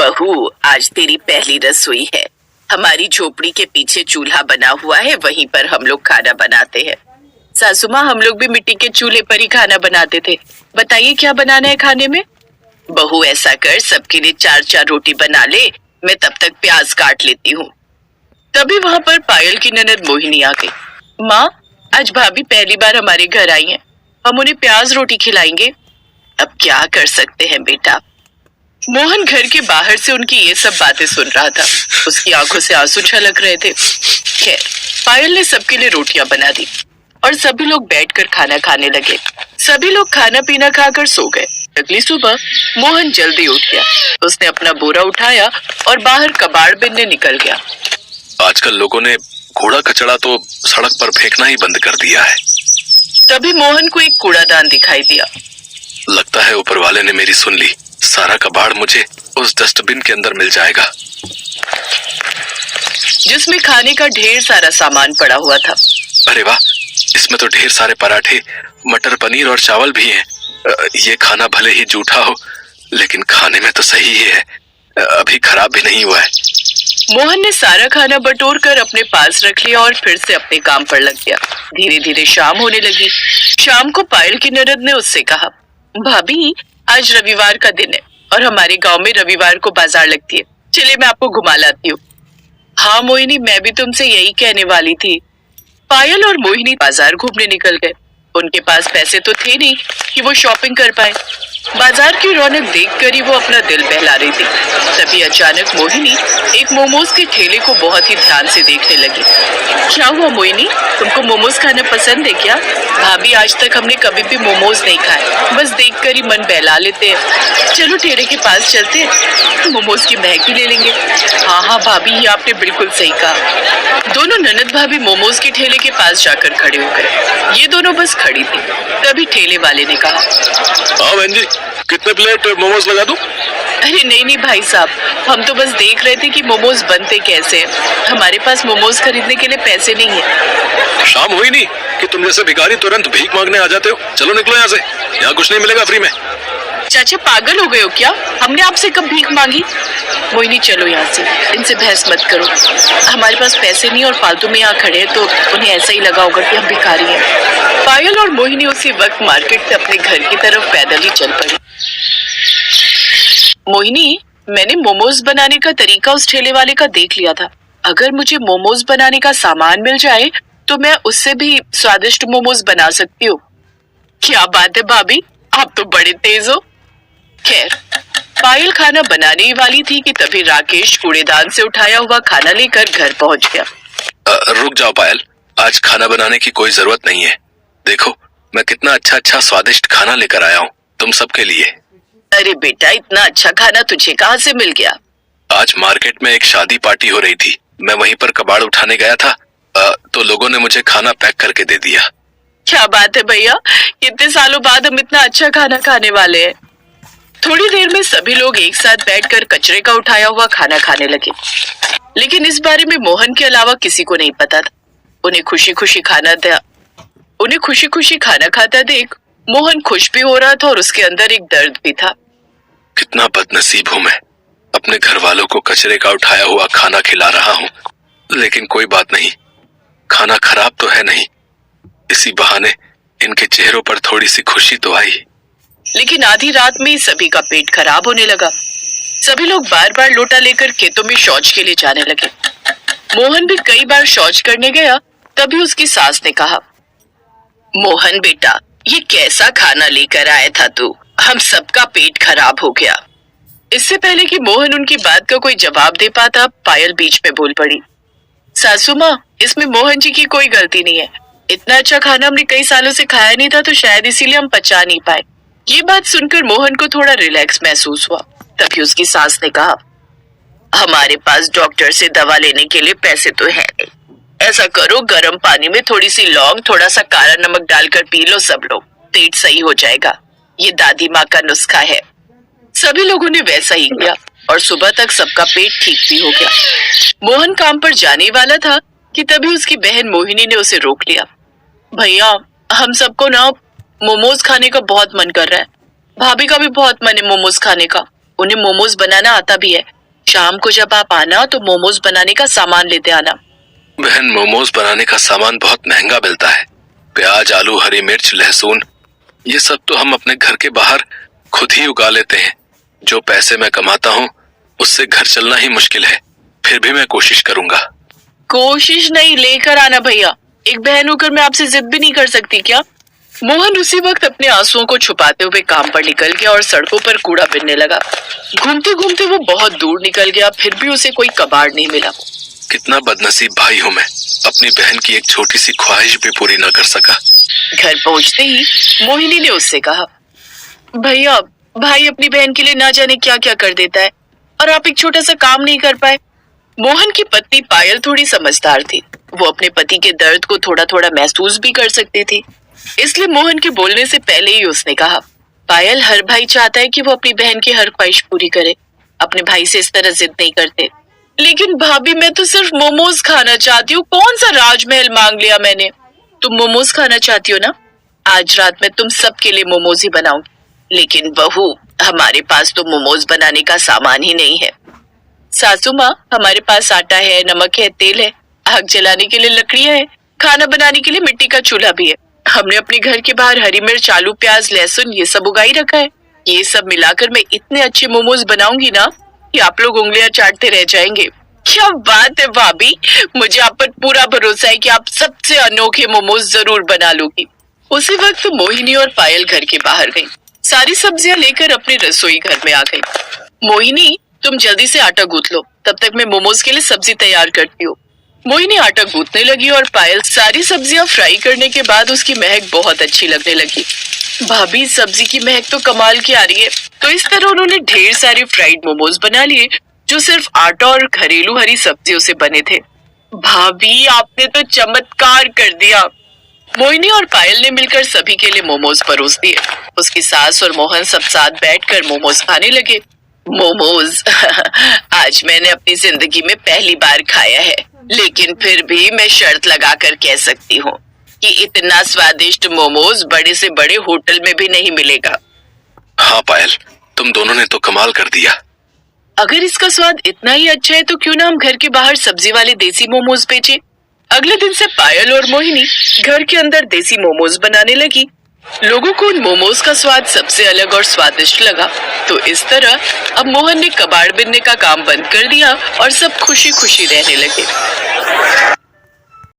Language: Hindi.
बहू, आज तेरी पहली रसोई है। हमारी झोपड़ी के पीछे चूल्हा बना हुआ है, वहीं पर हम लोग खाना बनाते हैं। सासू माँ, हम लोग भी मिट्टी के चूल्हे पर ही खाना बनाते थे। बताइए क्या बनाना है खाने में? बहू, ऐसा कर, सबके लिए 4-4 रोटी बना ले, मैं तब तक प्याज काट लेती हूँ। तभी वहाँ पर पायल की ननद मोहिनी आ गई। माँ, आज भाभी पहली बार हमारे घर आई हैं, हम उन्हें प्याज रोटी खिलाएंगे। अब क्या कर सकते हैं बेटा। मोहन घर के बाहर से उनकी ये सब बातें सुन रहा था। उसकी आंखों से आंसू छलक रहे थे। खैर, पायल ने सबके लिए रोटियां बना दी और सभी लोग बैठकर खाना खाने लगे। सभी लोग खाना पीना खाकर सो गए। अगली सुबह मोहन जल्दी उठ गया। उसने अपना बोरा उठाया और बाहर कबाड़ बिनने निकल गया। आजकल लोगों ने कूड़ा कचरा तो सड़क पर फेंकना ही बंद कर दिया है। तभी मोहन को एक कूड़ादान दिखाई दिया। लगता है ऊपर वाले ने मेरी सुन ली। सारा कबाड़ मुझे उस डस्टबिन के अंदर मिल जाएगा, जिसमें खाने का ढेर सारा सामान पड़ा हुआ था। अरे वाह, इसमें तो ढेर सारे पराठे, मटर पनीर और चावल भी हैं। ये खाना भले ही जूठा हो, लेकिन खाने में तो सही ही है। अभी खराब भी नहीं हुआ है। मोहन ने सारा खाना बटोर कर अपने पास रख लिया और फिर से अपने काम पर लग गया। धीरे धीरे शाम होने लगी। शाम को पायल की ननद ने उससे कहा, भाभी, आज रविवार का दिन है और हमारे गांव में रविवार को बाजार लगती है, चलिए मैं आपको घुमा लाती हूँ। हाँ मोहिनी, मैं भी तुमसे यही कहने वाली थी। पायल और मोहिनी बाजार घूमने निकल गए। उनके पास पैसे तो थे नहीं कि वो शॉपिंग कर पाए। बाजार की रौनक देखकर ही वो अपना दिल बहला रही थी। तभी अचानक मोहिनी एक मोमोज के ठेले को बहुत ही ध्यान से देखने लगी। क्या हुआ मोहिनी, तुमको मोमोज खाना पसंद है क्या? भाभी, आज तक हमने कभी भी मोमोज नहीं खाए, बस देखकर ही मन बहला लेते हैं। चलो ठेले के पास चलते हैं, मोमोज की महक भी ले लेंगे। हाँ हाँ भाभी, ये आपने बिल्कुल सही कहा। दोनों ननद भाभी मोमोज के ठेले के पास जाकर खड़े हो गए। ये दोनों बस खड़ी थी। तभी ठेले वाले ने कहा, हाँ बहन जी, कितने प्लेट मोमोज लगा दूं? अरे नहीं नहीं भाई साहब, हम तो बस देख रहे थे कि मोमोज बनते कैसे हैं। हमारे पास मोमोज खरीदने के लिए पैसे नहीं है। शाम हुई नहीं कि तुम जैसे भिखारी तुरंत भीख मांगने आ जाते हो। चलो निकलो यहाँ से, यहाँ कुछ नहीं मिलेगा फ्री में। चाचा, पागल हो गए हो क्या? हमने आपसे कब भीख मांगी? मोहिनी, चलो यहाँ से, इनसे बहस मत करो। हमारे पास पैसे नहीं और फालतू में यहाँ खड़े हैं तो उन्हें ऐसा ही लगा होगा कि हम भिखारी हैं। पायल और मोहिनी उसी वक्त मार्केट से अपने घर की तरफ पैदल ही चल पड़ी। मोहिनी, मैंने मोमोज बनाने का तरीका उस ठेले वाले का देख लिया था। अगर मुझे मोमोज बनाने का सामान मिल जाए तो मैं उससे भी स्वादिष्ट मोमोज बना सकती हूँ। क्या बात है भाभी, आप तो बड़े तेज हो। खैर, पायल खाना बनाने ही वाली थी कि तभी राकेश कूड़ेदान से उठाया हुआ खाना लेकर घर पहुंच गया। रुक जाओ पायल, आज खाना बनाने की कोई जरूरत नहीं है। देखो, मैं कितना अच्छा अच्छा स्वादिष्ट खाना लेकर आया हूँ तुम सबके लिए। अरे बेटा, इतना अच्छा खाना तुझे कहाँ से मिल गया? आज मार्केट में एक शादी पार्टी हो रही थी, मैं वहीं पर कबाड़ उठाने गया था, तो लोगों ने मुझे खाना पैक करके दे दिया। क्या बात है भैया, कितने सालों बाद हम इतना अच्छा खाना खाने वाले हैं। थोड़ी देर में सभी लोग एक साथ बैठकर कचरे का उठाया हुआ खाना खाने लगे। लेकिन इस बारे में मोहन के अलावा किसी को नहीं पता था। उन्हें खुशी खुशी खाना खाता देख मोहन खुश भी हो रहा था और उसके अंदर एक दर्द भी था। कितना बदनसीब हूँ मैं, अपने घर वालों को कचरे का उठाया हुआ खाना खिला रहा हूँ। लेकिन कोई बात नहीं, खाना खराब तो है नहीं, इसी बहाने इनके चेहरों पर थोड़ी सी खुशी तो आई। लेकिन आधी रात में सभी का पेट खराब होने लगा। सभी लोग बार बार लोटा लेकर खेतों में शौच के लिए जाने लगे। मोहन भी कई बार शौच करने गया। तभी उसकी सास ने कहा, मोहन बेटा, ये कैसा खाना लेकर आया था तू? हम सबका पेट खराब हो गया। इससे पहले कि मोहन उनकी बात का कोई जवाब दे पाता, पायल बीच में बोल पड़ी, सासू माँ, इसमें मोहन जी की कोई गलती नहीं है। इतना अच्छा खाना हमने कई सालों से खाया नहीं था, तो शायद इसीलिए हम पचा नहीं पाए। ये बात सुनकर मोहन को थोड़ा रिलैक्स महसूस हुआ। तभी उसकी सास ने कहा, हमारे पास डॉक्टर से दवा लेने के लिए पैसे तो है नहीं। ऐसा करो, गर्म पानी में थोड़ी सी लौंग, थोड़ा सा काला नमक डालकर पी लो सब लोग, पेट सही हो जाएगा। ये दादी माँ का नुस्खा है। सभी लोगों ने वैसा ही किया और सुबह तक सबका पेट ठीक भी हो गया। मोहन काम पर जाने वाला था कि तभी उसकी बहन मोहिनी ने उसे रोक लिया। भैया, हम सबको ना मोमोज खाने का बहुत मन कर रहा है। भाभी का भी बहुत मन है मोमोज खाने का। उन्हें मोमोज बनाना आता भी है। शाम को जब आप आना तो मोमोज बनाने का सामान लेते आना। बहन, मोमोज बनाने का सामान बहुत महंगा मिलता है। प्याज, आलू, हरी मिर्च, लहसुन, ये सब तो हम अपने घर के बाहर खुद ही उगा लेते हैं। जो पैसे मैं कमाता हूँ उससे घर चलना ही मुश्किल है। फिर भी मैं कोशिश करूंगा। कोशिश नहीं, लेकर आना भैया। एक बहन होकर मैं आपसे जिद भी नहीं कर सकती क्या? मोहन उसी वक्त अपने आंसुओं को छुपाते हुए काम पर निकल गया और सड़कों पर कूड़ा बिनने लगा। घूमते घूमते वो बहुत दूर निकल गया, फिर भी उसे कोई कबाड़ नहीं मिला। कितना बदनसीब भाई हूँ मैं, अपनी बहन की एक छोटी सी ख्वाहिश भी पूरी न कर सका। घर पहुंचते ही मोहिनी ने उससे कहा, भैया, भाई अपनी बहन के लिए ना जाने क्या क्या कर देता है और आप एक छोटा सा काम नहीं कर पाए। मोहन की पत्नी पायल थोड़ी समझदार थी। वो अपने पति के दर्द को थोड़ा थोड़ा महसूस भी कर सकती थी, इसलिए मोहन के बोलने से पहले ही उसने कहा, पायल, हर भाई चाहता है कि वो अपनी बहन की हर ख्वाहिश पूरी करे। अपने भाई से इस तरह जिद नहीं करते। लेकिन भाभी, मैं तो सिर्फ मोमोज खाना चाहती हूँ। कौन सा राजमहल मांग लिया मैंने? तुम मोमोज खाना चाहती हो ना? आज रात में तुम सबके लिए मोमोज ही बनाऊंगी। लेकिन बहू, हमारे पास तो मोमोज बनाने का सामान ही नहीं है। सासू माँ, हमारे पास आटा है, नमक है, तेल है, आग जलाने के लिए लकड़ियाँ है, खाना बनाने के लिए मिट्टी का चूल्हा भी है। हमने अपने घर के बाहर हरी मिर्च, आलू, प्याज, लहसुन ये सब उगा ही रखा है। ये सब मिलाकर मैं इतने अच्छे मोमोज बनाऊंगी ना कि आप लोग उंगलियां चाटते रह जाएंगे। क्या बात है भाभी, मुझे आप पर पूरा भरोसा है कि आप सबसे अनोखे मोमोज जरूर बना लोगी। उसी वक्त मोहिनी और पायल घर के बाहर गई। सारी सब्जियां लेकर अपने रसोई घर में आ गई। मोहिनी, तुम जल्दी से आटा गूंथ लो, तब तक मैं मोमोज के लिए सब्जी तैयार करती हूँ। मोहिनी आटा गूंथने लगी और पायल सारी सब्जियां फ्राई करने के बाद उसकी महक बहुत अच्छी लगने लगी। भाभी, सब्जी की महक तो कमाल की आ रही है। तो इस तरह उन्होंने ढेर सारे फ्राइड मोमोज बना लिए जो सिर्फ आटा और घरेलू हरी सब्जियों से बने थे। भाभी, आपने तो चमत्कार कर दिया। मोहिनी और पायल ने मिलकर सभी के लिए मोमोज परोस दिए। उसकी सास और मोहन सब साथ बैठकर मोमोज खाने लगे। मोमोज आज मैंने अपनी जिंदगी में पहली बार खाया है, लेकिन फिर भी मैं शर्त लगाकर कह सकती हूँ कि इतना स्वादिष्ट मोमोज बड़े से बड़े होटल में भी नहीं मिलेगा। हाँ पायल, तुम दोनों ने तो कमाल कर दिया। अगर इसका स्वाद इतना ही अच्छा है तो क्यों ना हम घर के बाहर सब्जी वाले देसी मोमोज बेचें। अगले दिन से पायल और मोहिनी घर के अंदर देसी मोमोज बनाने लगी। लोगों को उन मोमोज का स्वाद सबसे अलग और स्वादिष्ट लगा। तो इस तरह अब मोहन ने कबाड़ बिनने का काम बंद कर दिया और सब खुशी खुशी रहने लगे।